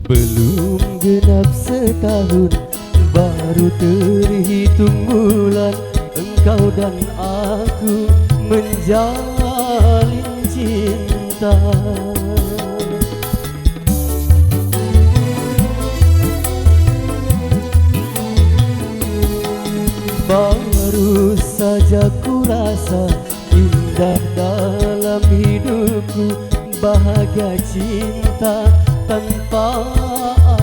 Belum genap setahun, baru terhitung bulan engkau dan aku menjalin cinta. Baru saja ku rasa indah dalam hidupku, bahagia cinta tanpa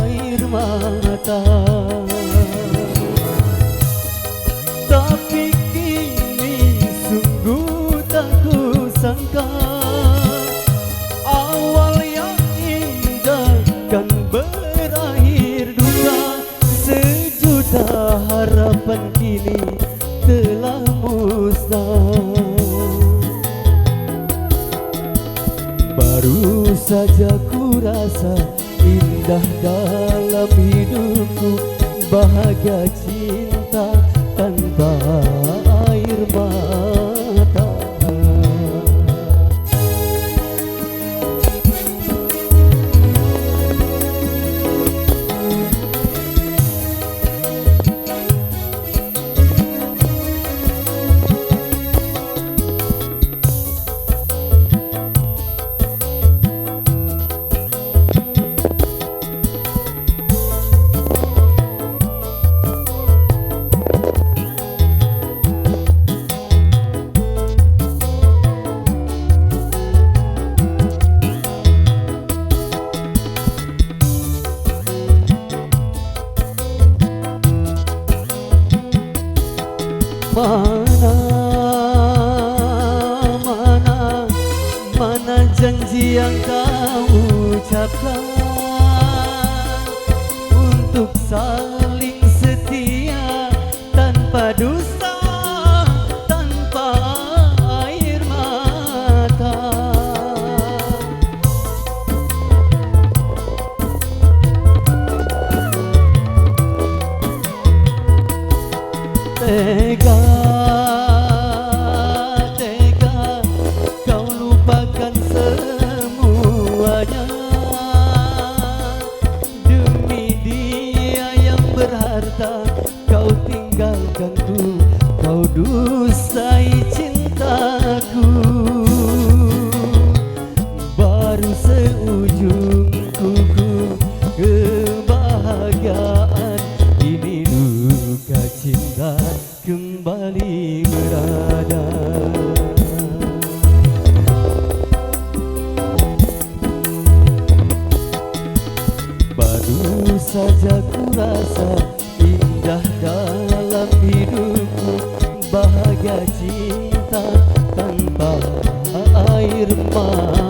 air mata. Tapi kini sungguh tak kusangka, awal yang indah kan berakhir duka. Sejuta harapan kini telah musnah. Baru saja ku rasa indah dalam hidupku, bahagia cinta tanpa air mata. Mana janji yang kau ucapkan untuk saling setia tanpa dusta, tanpa air mata. Tega kau lupakan semuanya demi dia yang berharta. Kau tinggalkanku, kau dustai cintaku. Baru seujung kuku kebahagiaan, ini duka cinta kembali berada. Baru saja ku rasa indah dalam hidupku, bahagia cinta tanpa air mata.